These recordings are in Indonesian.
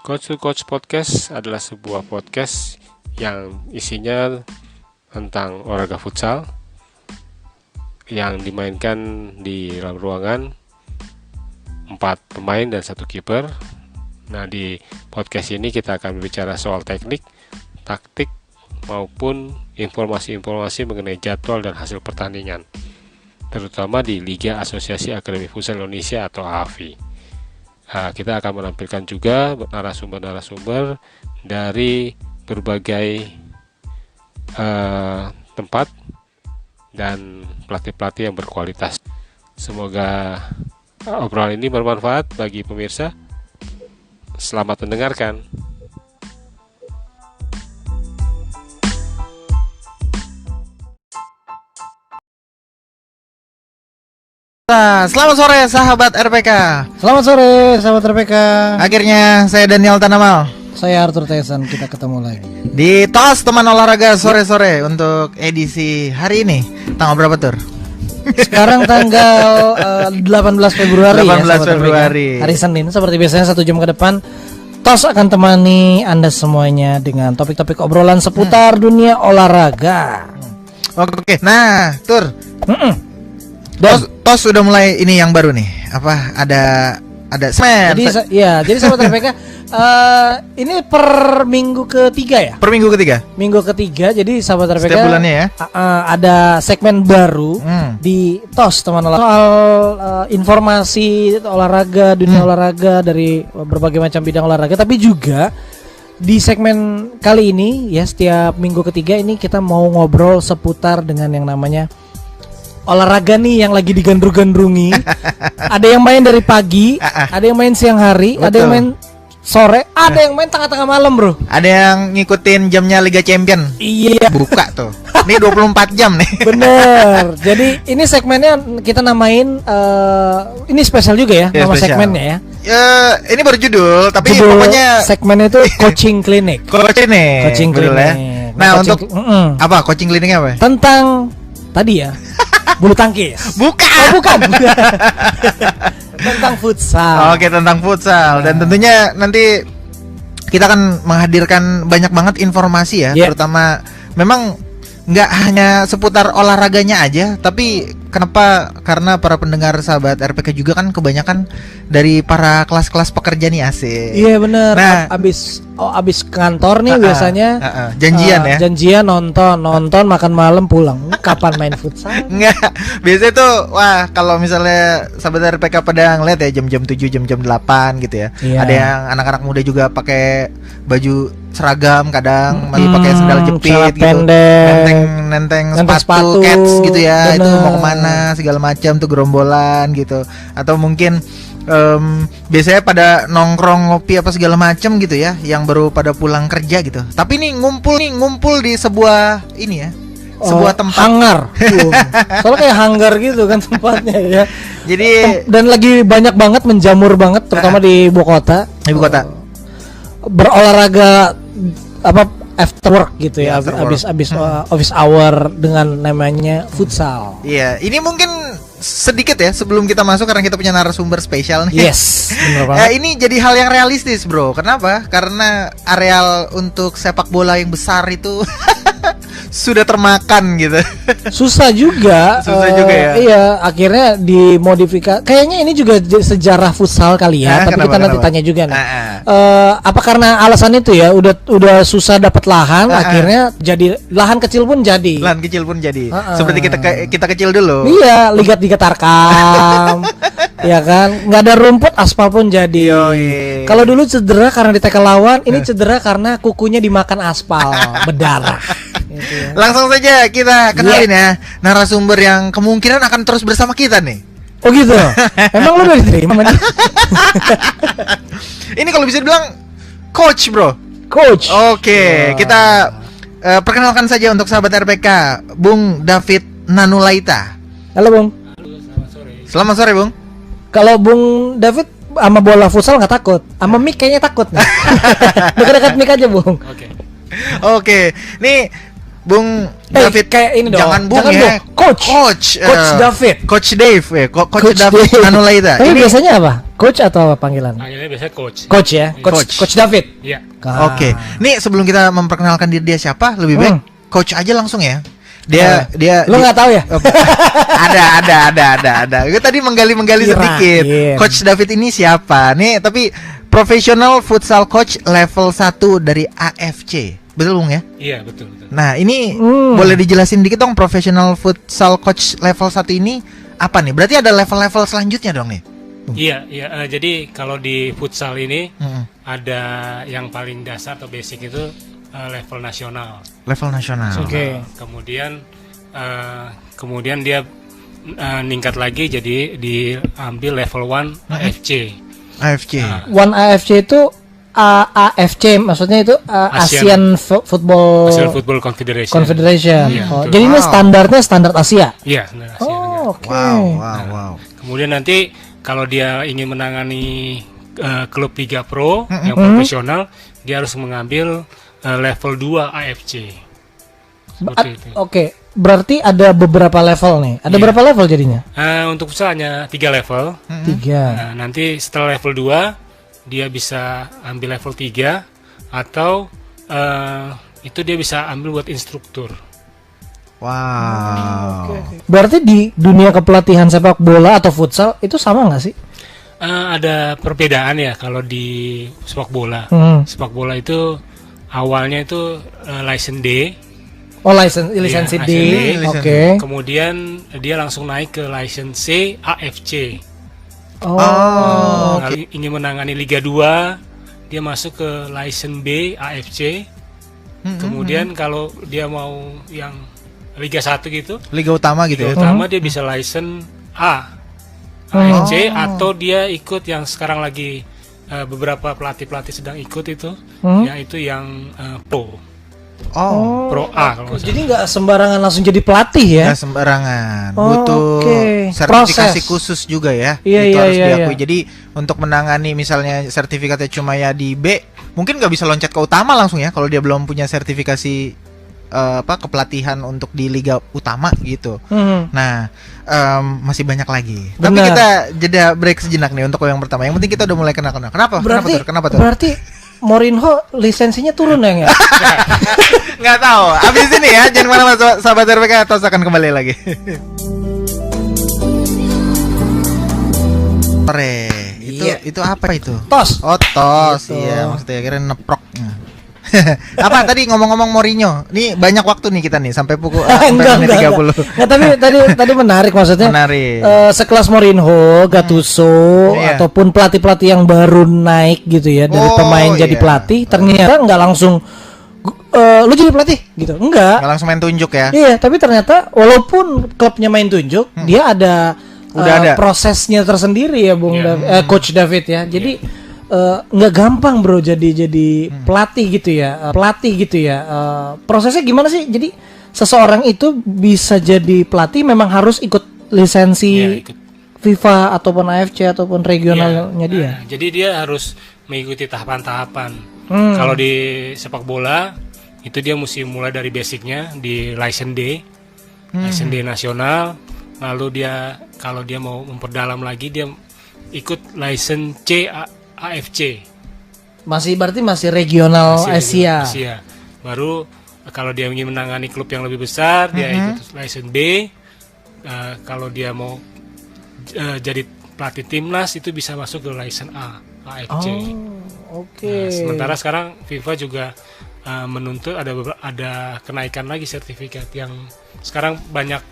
Coach to Coach Podcast adalah sebuah podcast yang isinya tentang olahraga futsal yang dimainkan di dalam ruangan 4 pemain dan 1 kiper. Nah, di podcast ini kita akan berbicara soal teknik, taktik, maupun informasi-informasi mengenai jadwal dan hasil pertandingan, terutama di Liga Asosiasi Akademi Futsal Indonesia atau AAFI. Kita akan menampilkan juga narasumber-narasumber dari berbagai tempat dan pelatih-pelatih yang berkualitas. Semoga obrolan ini bermanfaat bagi pemirsa. Selamat mendengarkan. Selamat sore sahabat RPK. Selamat sore sahabat RPK. Akhirnya saya Daniel Tanamal. Saya Arthur Tesan, kita ketemu lagi di TOS Teman Olahraga sore-sore untuk edisi hari ini. Tanggal berapa, Tur? Sekarang tanggal 18 Februari 18 Februari. Hari Senin. Seperti biasanya 1 jam ke depan TOS akan temani Anda semuanya dengan topik-topik obrolan seputar dunia olahraga. Oke. Nah, Tur. TOS sudah mulai ini yang baru nih. Apa? Ada semen. Jadi sahabat RPK, ini per minggu ketiga ya? Per minggu ketiga. Minggu ketiga. Jadi sahabat RPK, setiap bulannya ya. ada segmen baru di TOS Teman Olahraga soal informasi olahraga, dunia olahraga dari berbagai macam bidang olahraga, tapi juga di segmen kali ini ya, setiap minggu ketiga ini kita mau ngobrol seputar dengan yang namanya olahraga nih yang lagi digandrung-gandrungi. Ada yang main dari pagi, ada yang main siang hari, betul. Ada yang main sore, ada yang main tengah-tengah malam, bro. Ada yang ngikutin jamnya Liga Champion. Iya. Buka tuh. Ini 24 jam nih. Bener. Jadi ini segmennya kita namain ini spesial juga ya, nama spesial. segmennya ya. Ini berjudul, tapi Judul pokoknya segmen itu coaching clinic. Coaching clinic. ya. Nah, untuk apa coaching clinicnya apa? Tentang tadi ya, bulu tangkis. Bukan. Tentang futsal. Oke, tentang futsal. Dan tentunya nanti kita akan menghadirkan banyak banget informasi ya, terutama memang nggak hanya seputar olahraganya aja, tapi kenapa? Karena para pendengar sahabat RPK juga kan kebanyakan dari para kelas-kelas pekerja nih, asik. Iya bener. Nah, abis kantor nih biasanya janjian ya. Janjian nonton makan malam pulang. Kapan main futsal? Enggak. Biasanya tuh kalau misalnya sahabat RPK pada ngeliat ya jam-jam 7, jam-jam 8 gitu ya. Iya. Ada yang anak-anak muda juga pakai baju seragam, kadang masih pakai sendal jepit gitu. Pendek. Nenteng sepatu cats gitu ya. Bener. Itu mau kemana segala macam tuh, gerombolan gitu. Atau mungkin biasanya pada nongkrong ngopi apa segala macam gitu ya, yang baru pada pulang kerja gitu. Tapi nih ngumpul di sebuah ini ya, sebuah tempat hangar. Soalnya kayak hangar gitu kan tempatnya ya. Jadi dan lagi banyak banget menjamur banget, terutama di ibu kota. Berolahraga after work gitu ya, abis office hour dengan namanya futsal. Iya, ini mungkin sedikit ya sebelum kita masuk karena kita punya narasumber spesial nih. Yes, benar banget. Ini jadi hal yang realistis, bro. Kenapa? Karena areal untuk sepak bola yang besar itu sudah termakan gitu. Susah juga ya. Iya, akhirnya dimodifikasi. Kayaknya ini juga sejarah futsal kali ya. Tapi kita nanti tanya juga nih. Apa karena alasan itu ya? Udah susah dapat lahan, akhirnya jadi lahan kecil pun jadi. Seperti kita kecil dulu. Iya, ligat Tarkam. Ya kan, nggak ada rumput, aspal pun jadi. Kalau dulu cedera karena ditekel lawan, ini cedera karena kukunya dimakan aspal, berdarah. Gitu ya. Langsung saja kita kenalin ya narasumber yang kemungkinan akan terus bersama kita nih. Oh gitu. Emang lu udah diterima? Ini kalau bisa dibilang coach, bro. Coach. Oke, kita perkenalkan saja untuk sahabat RPK, Bung David Nanulaita. Halo, Bung. Selamat sore, Bung. Kalau Bung David sama bola futsal nggak takut, sama mic kayaknya takut nih. Dekat-dekat mic aja, Bung. Oke. Nih Bung David kayak ini dong. Jangan Bung Jangan ya. Bung. Coach David. Coach Dave ya. Coach David Dave. Anulaita. Tapi biasanya apa? Coach atau apa panggilan? Panggilnya biasanya coach. Coach ya. Coach David. Iya. Oke. Nih sebelum kita memperkenalkan diri dia siapa, lebih baik coach aja langsung ya. Dia Lo nggak tahu ya? Ada. Gue tadi menggali sedikit. Coach David ini siapa? Nih tapi professional futsal coach level 1 dari AFC. Betul Bung ya? Iya, betul. Nah, ini boleh dijelasin dikit dong professional futsal coach level 1 ini apa nih? Berarti ada level-level selanjutnya dong nih? Iya. Jadi kalau di futsal ini ada yang paling dasar atau basic itu level nasional. Level nasional. Oke. Kemudian dia ningkat lagi jadi diambil level 1 AFC. AFC. One AFC itu AFC maksudnya itu Asian Football Confederation. Oh, jadi ini standar Asia. Iya, standar Asia. Oke. Wow. Kemudian nanti kalau dia ingin menangani klub Liga Pro yang profesional, dia harus mengambil level 2 AFC. Seperti itu. Oke, berarti ada beberapa level nih. Ada berapa level jadinya? Untuk futsal hanya 3 level. 3. Nanti setelah level 2 dia bisa ambil level 3 atau itu dia bisa ambil buat instruktur. Wow. Berarti di dunia kepelatihan sepak bola atau futsal itu sama nggak sih? Ada perbedaan ya kalau di sepak bola. Sepak bola itu awalnya itu license D. Oh, lisensi D. Oke. Kemudian dia langsung naik ke license C AFC. Ingin menangani Liga 2, dia masuk ke license B AFC. Kemudian kalau dia mau yang Liga 1 gitu, Liga utama gitu ya. Utama dia bisa license A AFC atau dia ikut yang sekarang lagi beberapa pelatih sedang ikut itu, yaitu yang Pro. Pro A kalau nggak salah. Jadi nggak sembarangan langsung jadi pelatih ya? Nggak sembarangan, butuh sertifikasi khusus juga ya. Itu harus diakui. Jadi untuk menangani misalnya sertifikatnya cuma ya di B, mungkin nggak bisa loncat ke utama langsung ya kalau dia belum punya sertifikasi kepelatihan untuk di liga utama gitu. Nah, masih banyak lagi. Benar. Tapi kita jeda break sejenak nih untuk yang pertama. Yang penting kita udah mulai kenal. Kenapa? Kenapa tuh? Berarti Mourinho lisensinya turun ya nggak? Nggak tahu. Abis ini ya, jangan kemana-mana sahabat RPK, Tos akan kembali lagi. Itu apa itu? Tos. Oh, tos. Gitu. Iya, maksudnya kira neprok. Apa tadi ngomong-ngomong Mourinho? Nih banyak waktu nih kita nih sampai pukul enggak, 30. Enggak, tapi tadi menarik maksudnya. Menarik. Sekelas Mourinho, Gattuso ataupun pelatih-pelatih yang baru naik gitu ya dari pemain jadi pelatih, ternyata enggak langsung lu jadi pelatih gitu. Enggak langsung main tunjuk ya. Iya, tapi ternyata walaupun klubnya main tunjuk, dia ada prosesnya tersendiri ya Bung Coach David ya. Jadi nggak gampang bro jadi pelatih gitu ya. Prosesnya gimana sih? Jadi seseorang itu bisa jadi pelatih memang harus ikut lisensi FIFA ataupun AFC ataupun regionalnya dia. Jadi dia harus mengikuti tahapan-tahapan. Kalau di sepak bola itu dia mesti mulai dari basicnya di license D, license D nasional. Lalu dia kalau dia mau memperdalam lagi dia ikut license C AFC. Berarti masih regional Asia. Baru kalau dia ingin menangani klub yang lebih besar, dia ikut license B. Kalau dia mau jadi pelatih timnas itu bisa masuk ke license A AFC. Oke. Sementara sekarang FIFA juga menuntut ada kenaikan lagi sertifikat yang sekarang banyak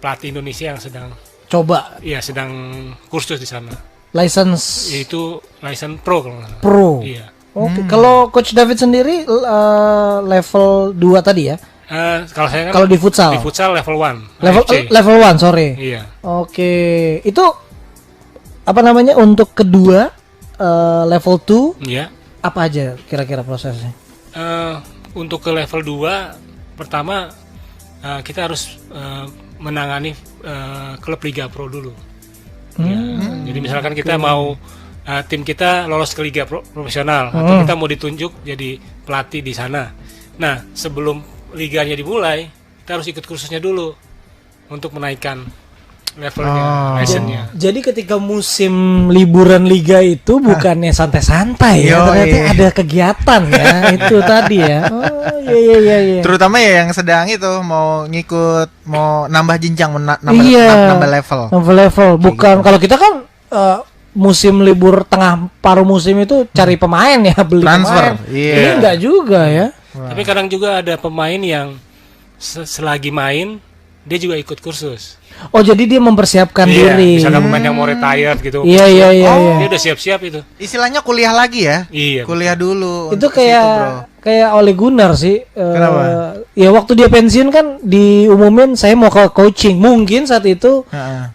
pelatih Indonesia yang sedang kursus di sana. License yaitu license Pro kalau nggak salah. Pro. Iya. Oke. Kalau Coach David sendiri level 2 tadi ya? Kalau saya kan kalau di futsal level 1. Level 1, sorry. Iya. Oke. Itu apa namanya untuk kedua level 2? Iya. Apa aja kira-kira prosesnya? Untuk ke level 2 pertama kita harus menangani klub Liga Pro dulu. Ya, jadi misalkan kita mau tim kita lolos ke Liga Profesional atau kita mau ditunjuk jadi pelatih di sana. Nah, sebelum liganya dimulai, kita harus ikut kursusnya dulu untuk menaikkan levelnya, license-nya. Jadi ketika musim liburan liga itu bukannya santai-santai ya, ternyata ada kegiatan ya. Itu tadi ya. Oh iya. Terutama ya yang sedang itu mau ngikut, mau nambah jenjang, nambah level. Nambah level. Bukan kalau kita kan musim libur tengah paruh musim itu cari pemain ya, beli transfer. Pemain. Ini enggak juga ya. Tapi kadang juga ada pemain yang selagi main dia juga ikut kursus. Oh, jadi dia mempersiapkan diri. Misalkan pemain yang mau retired gitu. Iya. Dia udah siap-siap itu. Istilahnya kuliah lagi ya? Iya. Kuliah dulu. Itu kayak Ole Gunnar sih. Kenapa? Ya waktu dia pensiun kan diumumin saya mau ke coaching. Mungkin saat itu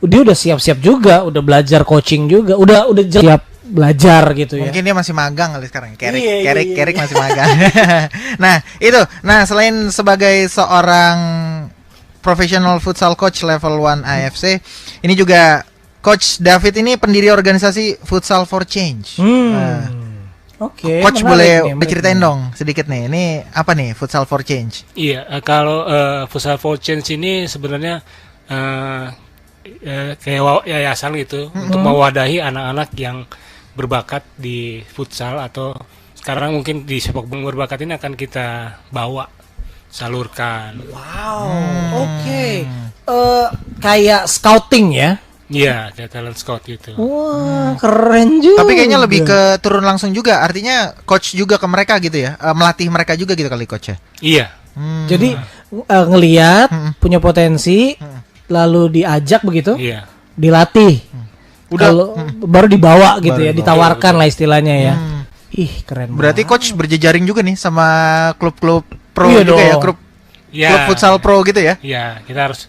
dia udah siap-siap juga, udah belajar coaching juga, udah siap belajar gitu ya. Mungkin dia masih magang kali sekarang. Kerik masih magang. Nah, selain sebagai seorang professional futsal coach level 1 AFC, ini juga Coach David ini pendiri organisasi Futsal for Change. Oke. Coach boleh diceritain dong sedikit nih. Ini apa nih Futsal for Change? Iya, kalau Futsal for Change ini sebenarnya kayak yayasan gitu untuk mewadahi anak-anak yang berbakat di futsal, atau sekarang mungkin di sepak bola berbakat ini akan kita bawa, salurkan. Wow. Oke. Kayak scouting ya? Iya, kayak talent scout gitu. Wah, keren juga. Tapi kayaknya lebih ke turun langsung juga. Artinya coach juga ke mereka gitu ya. Melatih mereka juga gitu kali coach ya. Iya. Jadi ngelihat punya potensi, lalu diajak begitu. Iya. Dilatih. Udah baru dibawa gitu ya, ditawarkan lah istilahnya ya. Ih, keren. Berarti coach berjejaring juga nih sama klub-klub pro Iya juga dong. ya, klub futsal pro gitu ya. Iya, kita harus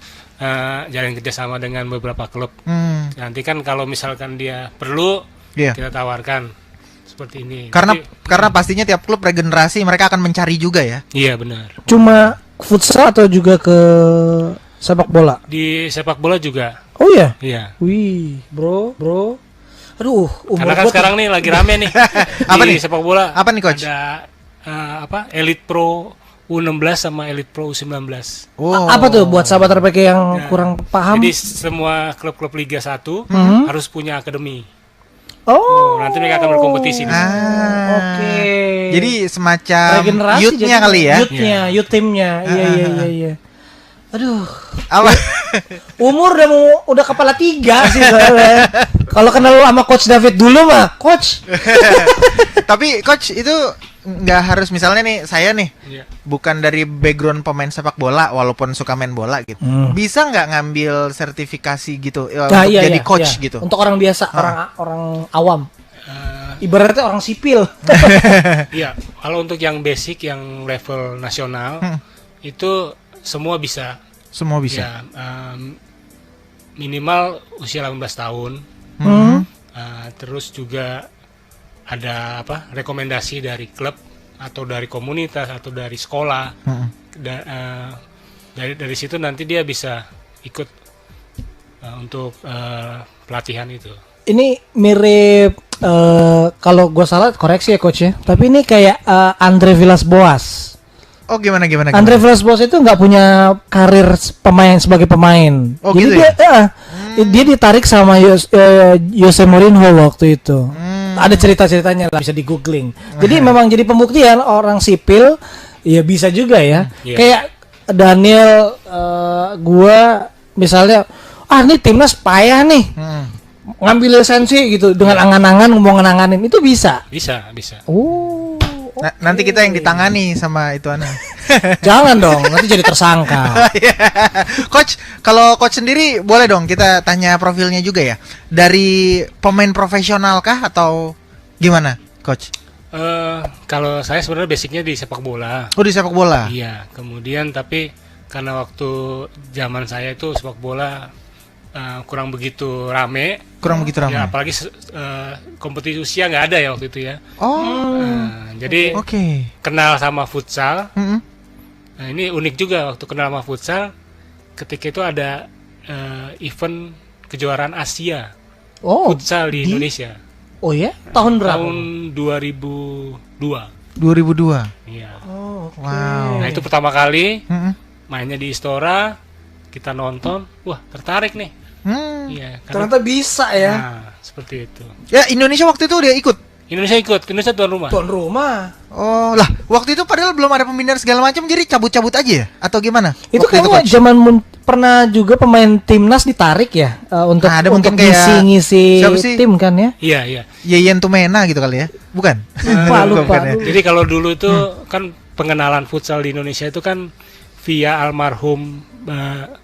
jalin kerjasama dengan beberapa klub. Nanti kan kalau misalkan dia perlu, kita tawarkan seperti ini. Karena pastinya tiap klub regenerasi, mereka akan mencari juga ya. Iya, benar. Cuma futsal atau juga ke sepak bola? Di sepak bola juga. Oh ya? Iya. Wih, bro. Aduh, karena kan sekarang nih lagi rame nih apa di nih? sepak bola. Apa nih coach? Ada Elite Pro U16 sama Elite Pro U19. Apa tuh buat sahabat RPK yang kurang paham? Jadi semua klub-klub Liga 1 harus punya akademi. Nanti mereka akan berkompetisi di sana. Oke. Jadi semacam regenerasi youth-nya kali ya. Youth timnya. Iya. Aduh. Apa? Umur udah kepala 3 sih soalnya. Kalau kenal lu sama Coach David dulu mah, Coach. Tapi Coach itu nggak harus, misalnya nih saya nih bukan dari background pemain sepak bola walaupun suka main bola gitu. Bisa nggak ngambil sertifikasi gitu untuk jadi coach gitu? Untuk orang biasa, orang awam. Ibaratnya orang sipil. Iya, kalau untuk yang basic yang level nasional itu semua bisa. Semua bisa. Ya, minimal usia 18 tahun. Terus juga ada rekomendasi dari klub atau dari komunitas atau dari sekolah. Dari situ nanti dia bisa ikut untuk pelatihan itu. Ini mirip kalau gue salah koreksi ya coach ya. Tapi ini kayak Andre Villas-Boas. Oh gimana? Andre Villas-Boas itu nggak punya karir sebagai pemain. Oh, jadi gitu dia ditarik sama Jose Mourinho waktu itu. Ada cerita-ceritanya lah, bisa di googling. Jadi memang jadi pembuktian orang sipil ya bisa juga ya. Kayak Daniel, gua misalnya, ini timnas payah nih. Ngambil lisensi gitu dengan angan-angan mau ngenanganin itu bisa. Bisa. Nanti kita yang ditangani sama itu anak. Jangan dong, nanti jadi tersangka. Coach, kalau coach sendiri boleh dong kita tanya profilnya juga ya. Dari pemain profesional kah atau gimana, coach? Kalau saya sebenarnya basicnya di sepak bola. Oh, di sepak bola. Iya, kemudian tapi karena waktu zaman saya itu sepak bola kurang begitu rame. Ya, apalagi kompetisi usia nggak ada ya waktu itu ya. Jadi kenal sama futsal. Nah, ini unik juga waktu kenal sama futsal. Ketika itu ada event kejuaraan Asia futsal di Indonesia. Oh ya? Tahun berapa? Tahun 2002. 2002. Iya. Wow. Nah itu pertama kali mainnya di Istora, kita nonton, wah tertarik nih. Iya. Ternyata bisa ya. Nah seperti itu. Ya Indonesia waktu itu udah ikut. Indonesia tuan rumah. Tuan rumah. Oh lah, waktu itu padahal belum ada pembinaan segala macam, jadi cabut-cabut aja ya? Atau gimana? Itu Waktu kayaknya Coach? zaman pernah juga pemain timnas ditarik ya untuk Ada mungkin ngisi siapa sih? tim kan ya? Iya. Yeyen Tumena gitu kali ya? Bukan? Lupa. Bukan ya? Jadi kalau dulu itu kan pengenalan futsal di Indonesia itu kan via almarhum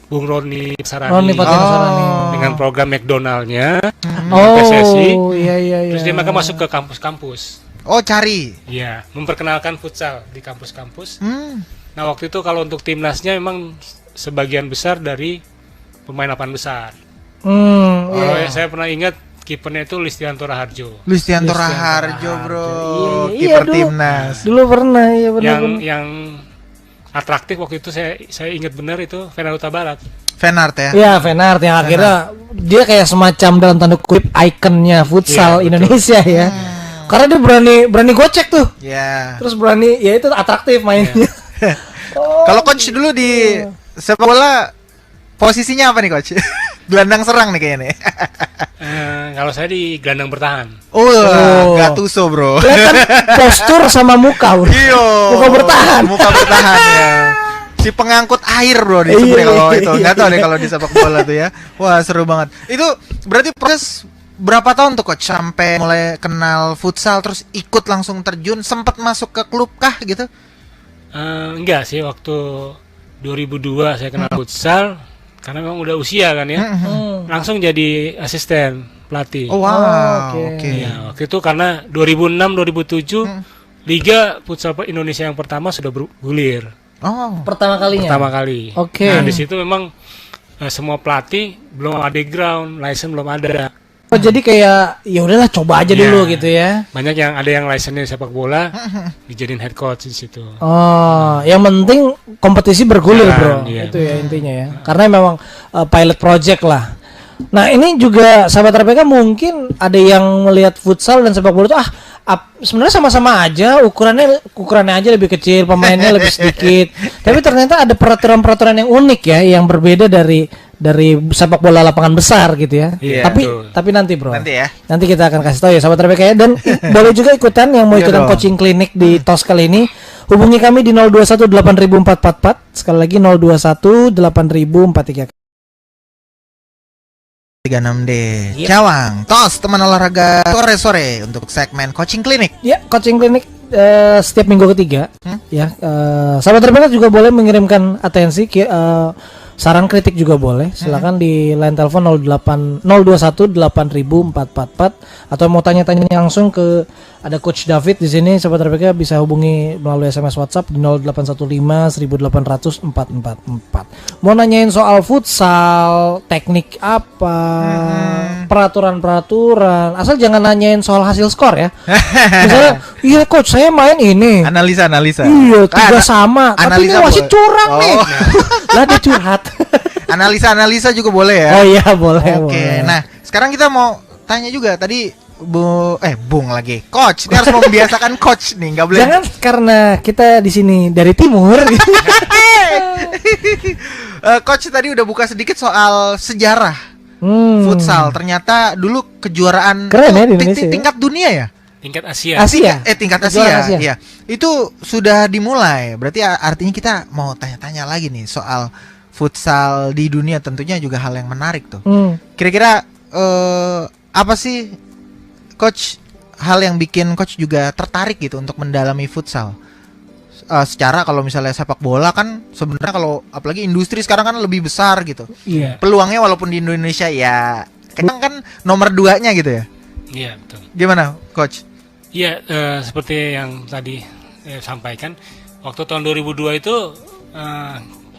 Bung Roni Sarani. Roni Patina Sarani. Dengan program McDonald-nya Oh, PSSI. iya. Terus dia mereka masuk ke kampus-kampus. Oh cari. Iya, memperkenalkan futsal di kampus-kampus. Nah waktu itu kalau untuk timnasnya memang sebagian besar dari pemain lapangan besar. Kalau saya pernah ingat kipernya itu Listianto Raharjo. Listianto Raharjo bro. Iya, Kiper timnas. Dulu pernah ya benar. Yang atraktif waktu itu saya ingat benar itu Fenaruta Barat. Fanart ya. Iya, Fanart yang akhirnya dia kayak semacam dalam tanda kutip ikonnya futsal Iya, Indonesia ya. Karena dia berani gocek tuh. Ya. Terus berani, ya itu atraktif mainnya. Kalau coach dulu di sepak bola posisinya apa nih coach? Gelandang serang nih kayaknya nih. Kalau saya di gelandang bertahan. Oh, Gattuso bro. Kelihatan postur sama muka, bro. Iyo. Muka bertahan. Muka bertahan ya. Si pengangkut air bro disebutnya kalau itu. Nggak tahu deh kalau di sepak bola tuh ya. Wah seru banget. Itu berarti proses berapa tahun tuh coach sampai mulai kenal futsal terus ikut langsung terjun, sempat masuk ke klub kah gitu? Enggak sih, waktu 2002 saya kenal futsal karena memang udah usia kan ya. Langsung jadi asisten pelatih. Oh wow. Oke. Ya, waktu itu karena 2006 2007 Liga Futsal Indonesia yang pertama sudah bergulir. Oh. Pertama kalinya. Pertama kali. Oke. Nah, di situ memang semua pelatih belum ada ground, license belum ada. Oh, jadi kayak ya udahlah coba aja Iya. dulu gitu ya. Banyak yang ada yang license sepak bola dijadiin head coach di situ. Oh, yang penting kompetisi bergulir, bro. Iya. Itu ya intinya ya. Karena memang pilot project lah. Nah, ini juga sahabat RPK mungkin ada yang melihat futsal dan sepak bola itu sebenarnya sama-sama aja, ukurannya aja lebih kecil, pemainnya lebih sedikit. Tapi ternyata ada peraturan-peraturan yang unik ya, yang berbeda dari sepak bola lapangan besar gitu ya. Iya, tapi nanti bro. Nanti ya. Nanti kita akan kasih tahu ya sahabat RPK ya. Dan boleh juga ikutan yang mau ikutan coaching klinik di TOS kali ini. Hubungi kami di 021 8444. Sekali lagi 021 8443. 36D Cawang TOS teman olahraga sore-sore untuk segmen coaching klinik. Ya, coaching klinik setiap minggu ketiga. Ya, sahabat RPK juga boleh mengirimkan atensi saran kritik juga boleh. Silakan di line telepon 021 8444 atau mau tanya-tanya langsung ke ada Coach David di sini. Sahabat RPK bisa hubungi melalui SMS WhatsApp di 0815 1800 444. Mau nanyain soal futsal, teknik apa, peraturan-peraturan, asal jangan nanyain soal hasil skor ya. Misalnya, iya coach saya main ini. Analisa. Iya, tiga sama. Tapi ini wasit curang nih. Lah dia curhat. Analisa juga boleh ya. Oh iya boleh. Oke. Nah sekarang kita mau tanya juga tadi Bung lagi coach. Ini harus membiasakan coach nih, nggak boleh. Jangan karena kita di sini dari timur. Coach tadi udah buka sedikit soal sejarah futsal. Ternyata dulu kejuaraan keren ya di Indonesia. tingkat dunia ya. Tingkat Asia. Tingkat Kejuaraan Asia. Iya. Itu sudah dimulai. Berarti artinya kita mau tanya-tanya lagi nih soal futsal di dunia, tentunya juga hal yang menarik tuh. Kira-kira apa sih coach hal yang bikin coach juga tertarik gitu untuk mendalami futsal? Secara kalau misalnya sepak bola kan sebenarnya kalau apalagi industri sekarang kan lebih besar gitu. Iya. Peluangnya walaupun di Indonesia ya kan nomor 2-nya gitu ya. Iya, betul. Gimana coach? Iya, seperti yang tadi sampaikan, waktu tahun 2002 itu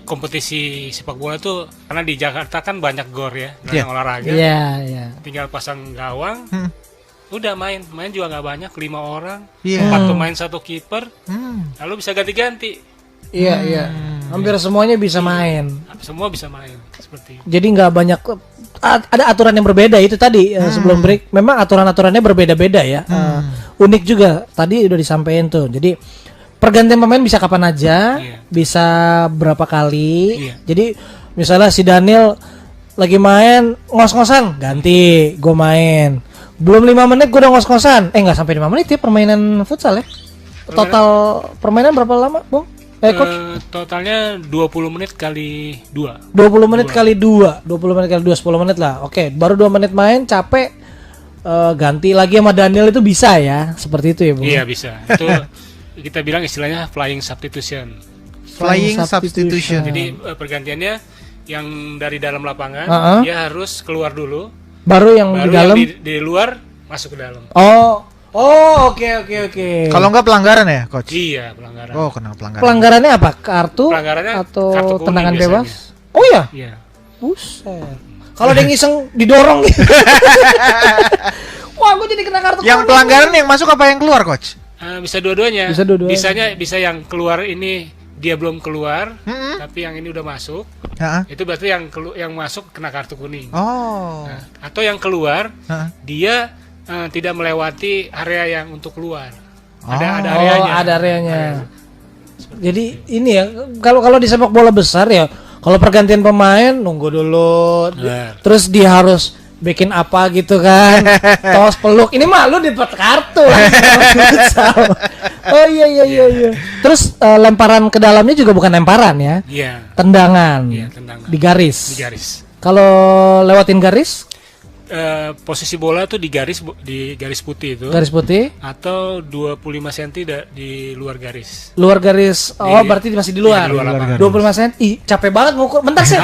kompetisi sepak bola itu karena di Jakarta kan banyak gor ya, banyak olahraga. Iya. Tinggal pasang gawang, udah main juga nggak banyak, 5 orang, 4 pemain 1 kiper, lalu bisa ganti-ganti. Iya. Hampir semuanya bisa main. Semua bisa main seperti itu. Jadi nggak banyak ada aturan yang berbeda itu tadi sebelum break. Memang aturan-aturannya berbeda-beda ya. Unik juga tadi udah disampaikan tuh. Jadi pergantian pemain bisa kapan aja, bisa berapa kali. Jadi misalnya si Daniel lagi main ngos-ngosan, ganti gue main. Belum 5 menit gue udah ngos-ngosan. Enggak sampai 5 menit ya permainan futsal ya. Total permainan berapa lama, Bung? Coach? Totalnya 20 menit kali 2. 20 menit kali 2. 20 menit kali 2 10 menit lah. Oke, baru 2 menit main capek, ganti lagi sama Daniel itu bisa ya. Seperti itu ya, Bung. Iya, bisa. Itu kita bilang istilahnya flying substitution. Flying substitution. Jadi pergantiannya yang dari dalam lapangan dia harus keluar dulu. Baru yang di dalam di luar masuk ke dalam. Oke. Kalau enggak pelanggaran ya, Coach? Iya, pelanggaran. Oh, kena pelanggaran. Pelanggarannya apa? Pelanggarannya atau kartu kuning tendangan biasanya. bebas? Oh iya. Iya. Buset. Kalau ada yang iseng didorong gitu. Wah, gue jadi kena kartu kuning. Yang pelanggaran yang masuk apa yang keluar, Coach? Bisa dua-duanya. Bisa dua-duanya. Bisa yang keluar ini dia belum keluar, tapi yang ini udah masuk. Itu berarti yang masuk kena kartu kuning. Oh. Nah, atau yang keluar dia tidak melewati area yang untuk keluar. Ada areanya. Ada areanya. Jadi ini ya, kalau di sepak bola besar ya, kalau pergantian pemain nunggu dulu, terus dia harus bikin apa gitu kan, tos peluk. Ini mah lu dapat kartu. Oh iya. Terus lemparan ke dalamnya juga bukan lemparan ya? Iya. Tendangan. Iya, tendangan. Di garis. Kalau lewatin garis? Posisi bola tuh di garis putih itu. Garis putih atau 25 cm di luar garis. Luar garis. Berarti masih di luar. 25 cm. Ih, capek banget ngukur. Bentar sih.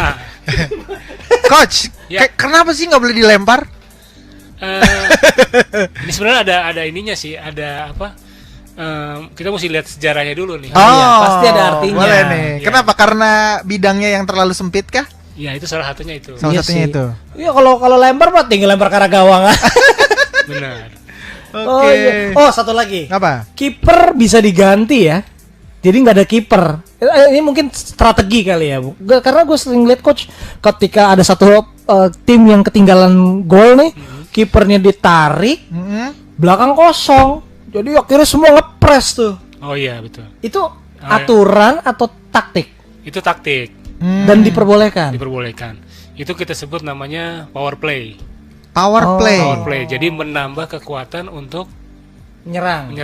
Coach, kenapa sih nggak boleh dilempar? Ini sebenarnya ada ininya sih, ada apa? Kita mesti lihat sejarahnya dulu nih. Pasti ada artinya. Boleh nih. Ya. Kenapa? Karena bidangnya yang terlalu sempit kah? Ya, itu salah satunya itu. Salah satunya itu. Iya, kalau lempar mah tinggal lempar ke arah gawang. Benar. Oke. Oh, satu lagi. Apa? Kiper bisa diganti ya. Jadi nggak ada kiper. Ini mungkin strategi kali ya, Bu. Karena gue sering lihat coach ketika ada satu tim yang ketinggalan gol nih, kipernya ditarik, belakang kosong. Jadi akhirnya semua ngepres tuh. Oh iya, betul. Itu aturan atau taktik? Itu taktik. Dan diperbolehkan. Itu kita sebut namanya power play. Power play. Jadi menambah kekuatan untuk menyerang.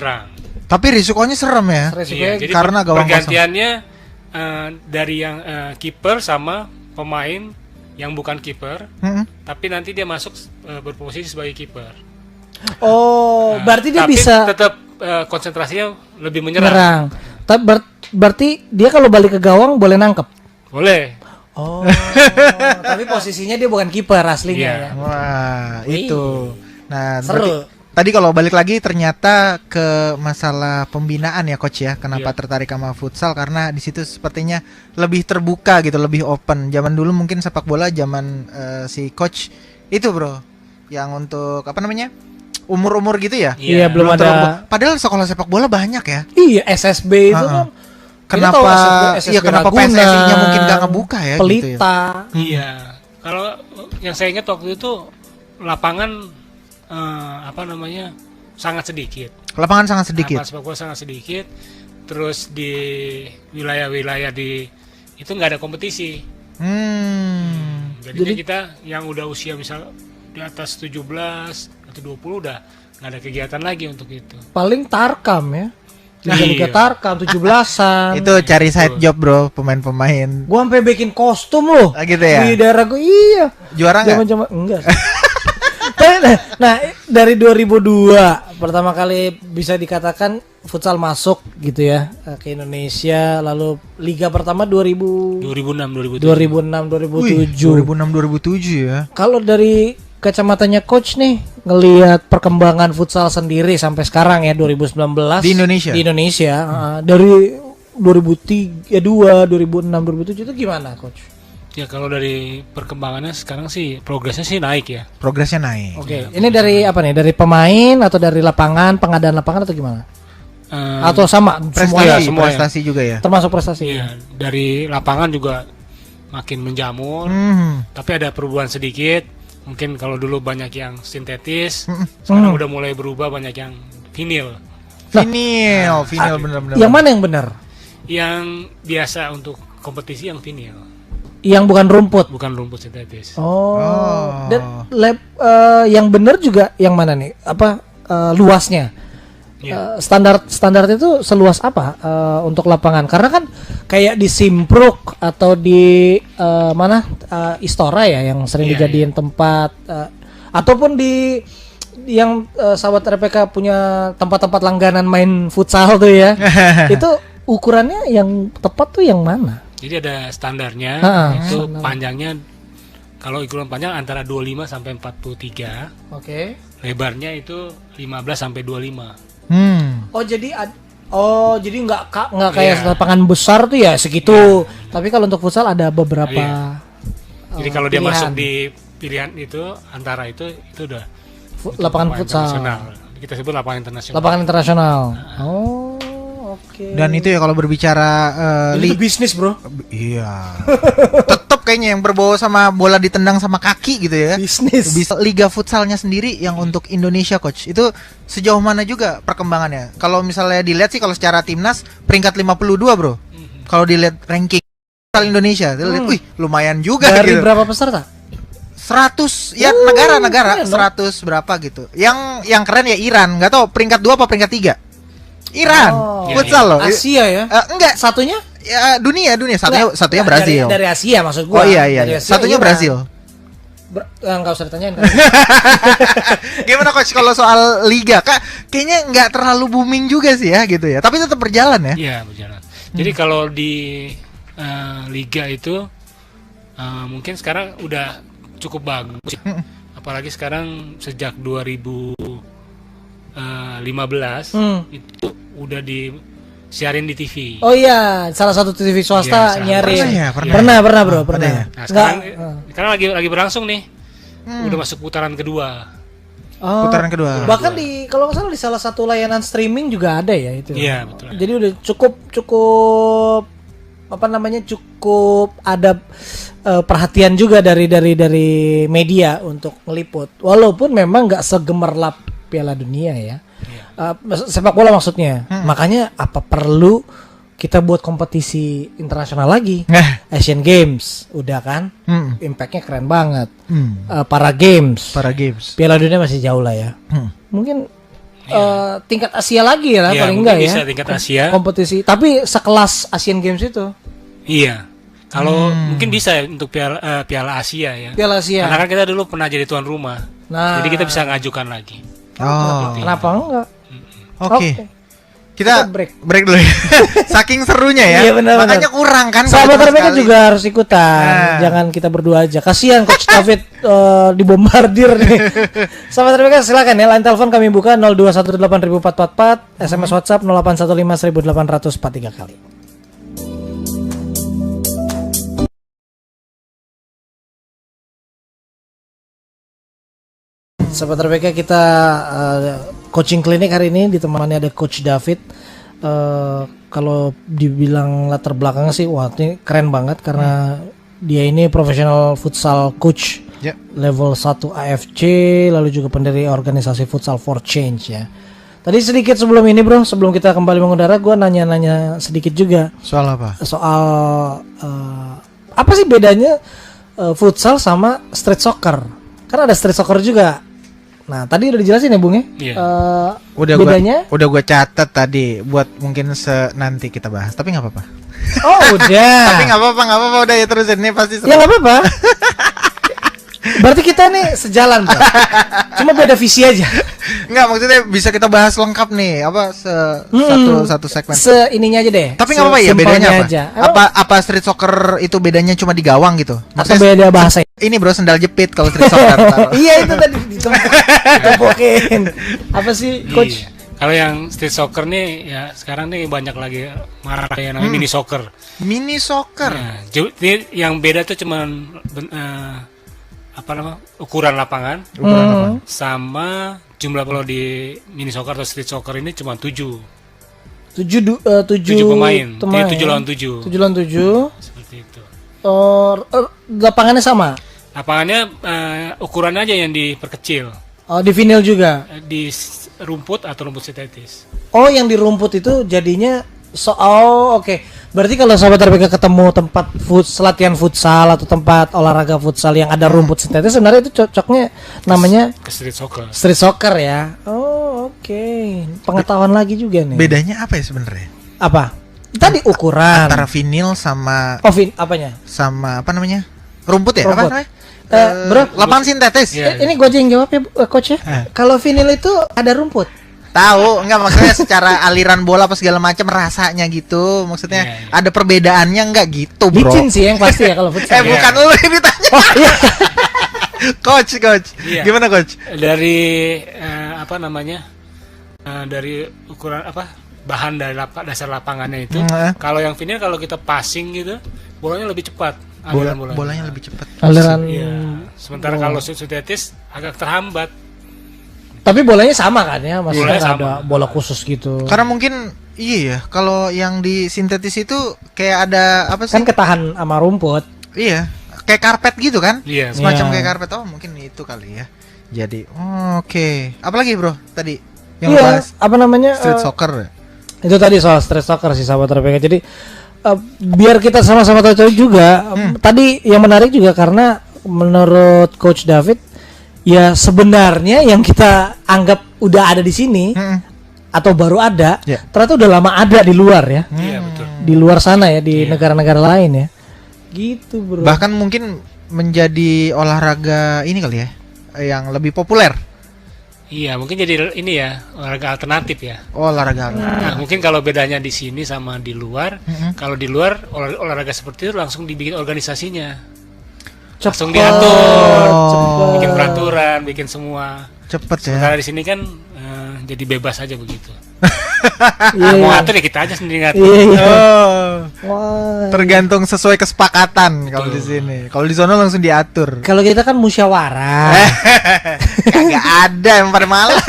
Tapi risikonya serem ya. Jadi karena gawang pergantiannya dari yang kiper sama pemain yang bukan kiper, tapi nanti dia masuk berposisi sebagai kiper. Berarti dia tapi bisa tetap konsentrasinya lebih menyerang. Berarti dia kalau balik ke gawang boleh nangkep. Boleh. Tapi posisinya dia bukan kiper aslinya ya. Wah, itu. Nah, seru. Tadi kalau balik lagi ternyata ke masalah pembinaan ya coach ya. Kenapa tertarik sama futsal? Karena di situ sepertinya lebih terbuka gitu, lebih open. Zaman dulu mungkin sepak bola zaman si coach itu, Bro. Yang untuk apa namanya? Umur-umur gitu ya? Iya, belum ada. Padahal sekolah sepak bola banyak ya. Iya, SSB itu kan. Kenapa kenapa PSSI-nya mungkin gak ngebuka ya Pelita. gitu ya? Iya. Kalau yang saya ingat waktu itu lapangan sangat sedikit. Lapangan sangat sedikit. Lapangan sepak bola sangat sedikit. Terus di wilayah-wilayah itu nggak ada kompetisi. Jadi kita yang udah usia misal di atas 17 atau 20 udah nggak ada kegiatan lagi untuk itu. Paling tarkam ya. Liga Tarkam 17-an. Itu cari side job, Bro, pemain-pemain. Gua sampai bikin kostum loh. Gitu ya. Di daerah gua iya. Juara enggak? Zaman-zaman enggak. Nah, dari 2002 pertama kali bisa dikatakan futsal masuk gitu ya ke Indonesia, lalu liga pertama 2006 2007 ya. Kalau dari kacamatanya coach nih ngelihat perkembangan futsal sendiri sampai sekarang ya 2019 di Indonesia dari 2006 2007 itu gimana coach? Ya kalau dari perkembangannya sekarang sih progresnya sih naik ya. Progresnya naik. Oke. Ini dari apa nih? Dari pemain atau dari lapangan, pengadaan lapangan atau gimana? Atau sama prestasi juga ya. Termasuk prestasi. Iya, dari lapangan juga makin menjamur. Tapi ada perubahan sedikit. Mungkin kalau dulu banyak yang sintetis, sekarang udah mulai berubah banyak yang vinil. Vinil bener-bener. Yang mana yang benar? Yang biasa untuk kompetisi yang vinil. Yang bukan rumput. Bukan rumput sintetis. Dan yang benar juga yang mana nih? Apa luasnya? Standar itu seluas apa untuk lapangan? Karena kan kayak di Simpruk atau di Istora ya yang sering dijadiin tempat ataupun di yang sahabat RPK punya tempat-tempat langganan main futsal tuh ya. Itu ukurannya yang tepat tuh yang mana? Jadi ada standarnya. Itu panjangnya kalau ukuran panjang antara 25 sampai 43. Oke. Lebarnya itu 15 sampai 25. Jadi nggak kayak lapangan besar tuh ya segitu. Tapi kalau untuk futsal ada beberapa. Jadi kalau dia masuk di pilihan itu antara itu udah lapangan futsal. Kita sebut lapangan internasional. Lapangan internasional. Oke. Dan itu ya kalau berbicara itu bisnis, Bro. Iya. Tetap kayaknya yang berbau sama bola ditendang sama kaki gitu ya. Bisnis. Bisa liga futsalnya sendiri yang untuk Indonesia, coach. Itu sejauh mana juga perkembangannya? Kalau misalnya dilihat sih kalau secara timnas peringkat 52, Bro. Kalau dilihat ranking futsal Indonesia, dilihat wih, lumayan juga dari gitu. Berapa peserta? 100 ya negara-negara 100 berapa gitu. Yang keren ya Iran, nggak tahu peringkat 2 apa peringkat 3. Iran, futsal loh. Asia ya? Enggak, satunya? Ya, dunia. Satunya Brazil. Dari Asia maksud gua. Oh iya. Satunya Iran. Brazil. Enggak usah ditanyain kan. Gimana coach kalau soal liga? Kayaknya nggak terlalu booming juga sih ya gitu ya. Tapi tetap berjalan ya. Iya, berjalan. Jadi kalau di liga itu mungkin sekarang udah cukup bagus. Apalagi sekarang sejak 2015 itu udah disiarin di TV. Oh iya, salah satu TV swasta nyarin. Pernah Bro. Nah, sekarang lagi berlangsung nih. Udah masuk putaran kedua. Putaran kedua. Bahkan kalau nggak salah di salah satu layanan streaming juga ada ya itu. Iya, betul. Jadi udah cukup ada perhatian juga dari media untuk meliput. Walaupun memang nggak segemerlap Piala Dunia ya. Sepak bola maksudnya. Makanya apa perlu kita buat kompetisi internasional lagi? Asian Games udah kan? Impactnya keren banget. Para Games. Piala Dunia masih jauh lah ya. Mungkin tingkat Asia lagi ya paling enggak ya. Bisa tingkat Asia. Kompetisi tapi sekelas Asian Games itu. Iya. Kalau mungkin bisa ya untuk Piala Asia ya. Piala Asia. Karena kan kita dulu pernah jadi tuan rumah. Nah, jadi kita bisa ngajukan lagi. Kenapa enggak? Oke. Kita break dulu ya. Saking serunya ya. Iya, benar, makanya kurang kan. Sahabat RPK juga harus ikutan. Jangan kita berdua aja. Kasihan Coach David dibombardir nih. Sahabat RPK silakan ya. Line telepon kami buka 02188444, SMS WhatsApp 08151843 kali. Sahabat RPK kita coaching klinik hari ini ditemani ada Coach David. Kalau dibilang latar belakangnya sih, wah ini keren banget karena dia ini profesional futsal coach level 1 AFC, lalu juga pendiri organisasi Futsal for Change ya. Tadi sedikit sebelum ini bro, sebelum kita kembali mengudara, gue nanya-nanya sedikit juga. Soal apa? Soal apa sih bedanya futsal sama street soccer? Kan ada street soccer juga. Nah, tadi udah dijelasin ya, Bung ya? Iya. Bedanya? Udah gue catat tadi buat mungkin nanti kita bahas, tapi nggak apa-apa. Oh, udah. Tapi nggak apa-apa, udah ya terusin ini pasti. Ya nggak apa-apa. Berarti kita nih sejalan, Bro. Cuma beda visi aja. Enggak, maksudnya bisa kita bahas lengkap nih, apa satu segmen. Ininya aja deh. Tapi nggak apa-apa ya, bedanya apa? Aja. Apa street soccer itu bedanya cuma di gawang gitu? Atau beda bahasa? Ini bro, sendal jepit kalau street soccer. Iya, itu tadi ditempokin. Apa sih, Coach? Iya. Kalau yang street soccer nih ya sekarang nih banyak lagi marak yang namanya mini soccer. Mini soccer. Nah, yang beda tuh cuman ukuran lapangan sama jumlah. Kalau di mini soccer atau street soccer ini cuma 7 pemain. 7 lawan 7. 7 lawan 7. Seperti itu. Lapangannya sama. Lapangannya ukuran aja yang diperkecil. Oh, di vinil juga. Di rumput atau rumput sintetis. Oh, yang di rumput itu jadinya oke. Berarti kalau sahabat RPK ketemu tempat latihan futsal atau tempat olahraga futsal yang ada rumput sintetis, sebenarnya itu cocoknya namanya ke street soccer. Street soccer ya. Oh, oke. Pengetahuan lagi juga nih. Bedanya apa ya sebenarnya? Apa? Tadi ukuran antara vinil sama apanya? Sama apa namanya? Rumput ya? Rumput. Apa namanya? Bro, lapangan sintetis. Ini gue aja yang jawab ya, coach ya. Kalau vinil itu ada rumput. Tahu, enggak maksudnya secara aliran bola apa segala macam rasanya gitu. Maksudnya ada perbedaannya enggak gitu, Bro? Licin sih yang pasti ya kalau futsal. Bukan lu yang ditanya. Oh, iya. Coach. Iya. Gimana, Coach? Dari dari ukuran bahan dari dasar lapangannya itu. Kalau yang vinil kalau kita passing gitu, bolanya lebih cepat. Bolanya lebih cepat. Aliran. Iya. Sementara kalau sintetis agak terhambat. Tapi bolanya sama kan ya, maksudnya Bolanya ada bola khusus gitu. Karena mungkin iya ya, kalau yang di sintetis itu kayak ada apa sih? Kan ketahan sama rumput. Iya, kayak karpet gitu kan? Iya. Semacam Iya. kayak karpet. Oh, mungkin itu kali ya. Jadi, oke. Apalagi, Bro? Tadi yang Iya, bahas apa namanya? street soccer. Itu tadi soal street soccer sih sahabat RPK. Jadi biar kita sama-sama tahu juga. Tadi yang menarik juga karena menurut Coach David ya sebenarnya yang kita anggap udah ada di sini atau baru ada, ternyata udah lama ada di luar ya. Iya, betul. Di luar sana ya, di negara-negara lain ya. Gitu, Bro. Bahkan mungkin menjadi olahraga ini kali ya, yang lebih populer. Iya, mungkin jadi ini ya, olahraga alternatif ya. Olahraga. Nah, mungkin kalau bedanya di sini sama di luar, kalau di luar olahraga seperti itu langsung dibikin organisasinya. Langsung diatur, bikin peraturan, bikin semua. Cepet ya. Sementara di sini kan jadi bebas aja begitu. Iya. Mau ngatur ya kita aja sendiri ngatur. Iya. Oh, tergantung sesuai kesepakatan kalau di sini. Kalau di sana langsung diatur. Kalau kita kan musyawarah. Kagak ada yang pada malas.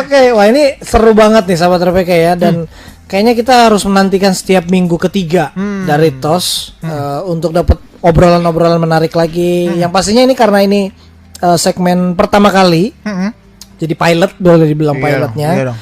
Oke, wah ini seru banget nih sahabat RPK ya, dan kayaknya kita harus menantikan setiap minggu ketiga dari TOS untuk dapat obrolan-obrolan menarik lagi. Yang pastinya ini karena ini segmen pertama kali, jadi pilot boleh dibilang pilotnya. Iya dong.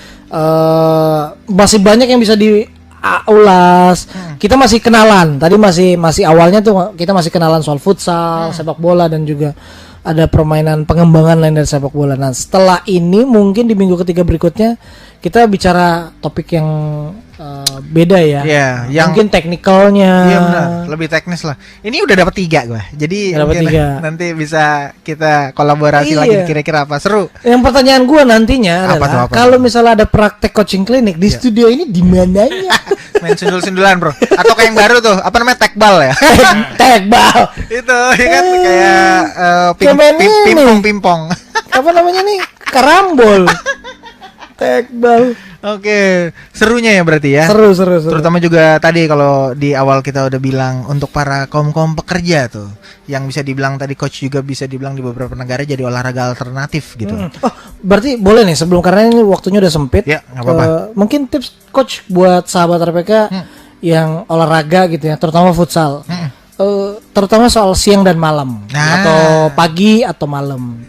Masih banyak yang bisa diulas. Kita masih kenalan. Tadi masih awalnya tuh kita masih kenalan soal futsal, sepak bola, dan juga ada permainan pengembangan lain dari sepak bola. Nah, setelah ini mungkin di minggu ketiga berikutnya kita bicara topik yang beda ya. Iya, yang mungkin teknikalnya. Iya benar, lebih teknis lah. Ini udah dapat 3 gue. Jadi Dapat mungkin 3. nanti bisa kita kolaborasi Iya. lagi kira-kira apa seru. Yang pertanyaan gue nantinya Apa adalah tuh? kalau misalnya ada praktek coaching klinik di studio ini di mananya? Main sundul-sundulan, Bro. Atau kayak yang baru tuh, apa namanya? Tekbal ya. Tekbal. Itu ya kan kayak Kayak main ini. pimpong. Apa namanya nih? Karambol. Tekbal. Oke, serunya ya berarti ya. Seru. Terutama juga tadi kalau di awal kita udah bilang untuk para kaum pekerja tuh, yang bisa dibilang tadi coach juga bisa dibilang di beberapa negara jadi olahraga alternatif gitu. Oh, berarti boleh nih sebelum, karena ini waktunya udah sempit. Ya, nggak apa-apa. Mungkin tips coach buat sahabat RPK yang olahraga gitu ya, terutama futsal. Terutama soal siang dan malam, atau pagi atau malam.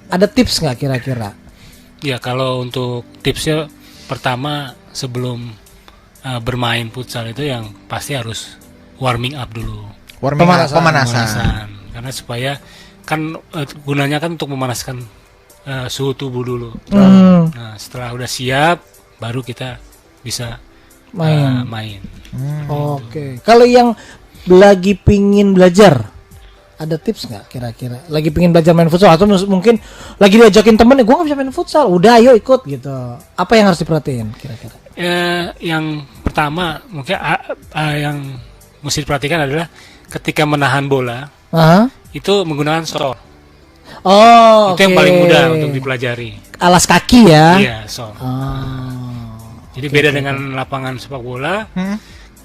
Ada tips nggak kira-kira? Ya, kalau untuk tipsnya pertama sebelum bermain futsal itu yang pasti harus warming up dulu. Pemanasan. Karena supaya kan gunanya kan untuk memanaskan suhu tubuh dulu. Nah, setelah udah siap baru kita bisa main. Oke. Kalau yang lagi pingin belajar, ada tips nggak kira-kira? Lagi pingin belajar main futsal atau mungkin lagi diajakin temen, gue nggak bisa main futsal, udah ayo ikut gitu. Apa yang harus diperhatiin kira-kira? Yang pertama mungkin yang mesti diperhatikan adalah ketika menahan bola itu menggunakan sol. Oh, itu yang paling mudah untuk dipelajari. Alas kaki ya? Iya, sol. Jadi beda dengan lapangan sepak bola.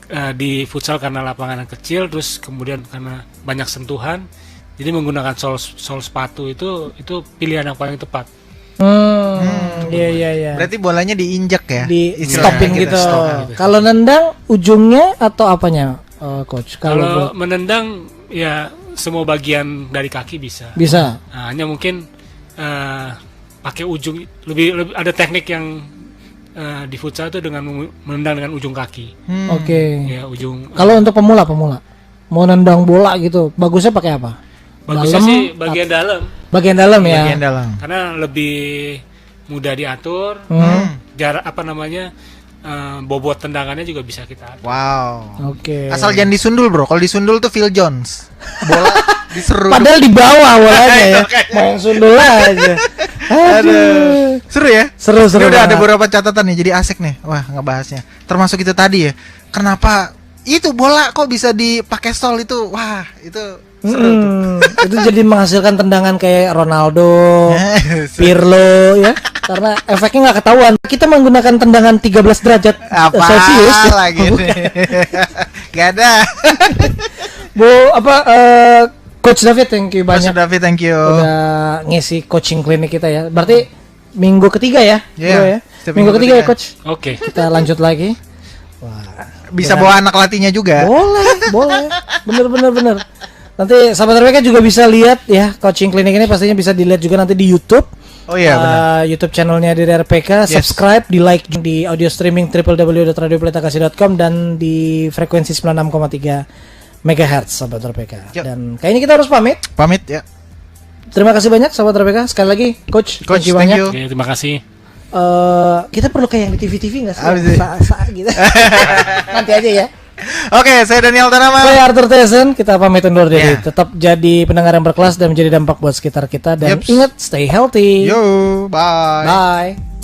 Di futsal karena lapangan kecil, terus kemudian karena banyak sentuhan, jadi menggunakan sol sepatu itu pilihan yang paling tepat. Iya. Berarti bolanya diinjak ya? Di stopping gitu. Kalau nendang ujungnya atau apanya, coach? Kalau menendang ya semua bagian dari kaki bisa. Bisa. Nah, hanya mungkin pakai ujung lebih ada teknik yang di futsal itu dengan menendang dengan ujung kaki. Oke. Ya, ujung. Kalau untuk pemula mau nendang bola gitu, bagusnya pakai apa? Bagusnya sih bagian dalam. Bagian dalam ya. Bagian dalam. Karena lebih mudah diatur. Jarak bobot tendangannya juga bisa kita atur. Wow. Oke. Asal jangan disundul, bro. Kalau disundul tuh Phil Jones. Bola diseru. Padahal di bawah bolanya ya. Main sundul aja. Aduh. Seru ya? Seru. Ini udah ada banget. beberapa catatan nih, jadi asik nih. Wah, ngebahasnya. Termasuk itu tadi ya. Kenapa itu bola kok bisa dipakai stol itu? Wah, itu seru tuh. Itu jadi menghasilkan tendangan kayak Ronaldo, Pirlo ya. Karena efeknya nggak ketahuan. Kita menggunakan tendangan 13 derajat Celcius. Lagi nih. Gak ada. Coach David, thank you banyak. Coach David, thank you. Udah ngisi coaching klinik kita ya. Berarti minggu ketiga ya, bro ya. Minggu ketiga ya, Coach. Oke. Kita lanjut lagi. Wah, bisa bawa anak latihnya juga. Boleh. Bener. Nanti sahabat RPK juga bisa lihat ya coaching klinik ini, pastinya bisa dilihat juga nanti di YouTube. Oh iya, benar. YouTube channelnya dari RPK, subscribe, di like di audio streaming www.radiopelitakashi.com dan di frekuensi 96,3 MHz sahabat RPK. Dan kayaknya kita harus pamit. Pamit ya. Terima kasih banyak sahabat RPK. Sekali lagi Coach thank you banyak. Oke, terima kasih. Kita perlu kayak yang di TV-TV nggak sih? Gitu. Nanti aja ya. Oke, saya Daniel Tanaman. Saya Arthur Tyson. Kita pamit undur diri. Tetap jadi pendengar yang berkelas dan menjadi dampak buat sekitar kita. Dan ingat, stay healthy. Yo, bye. Bye.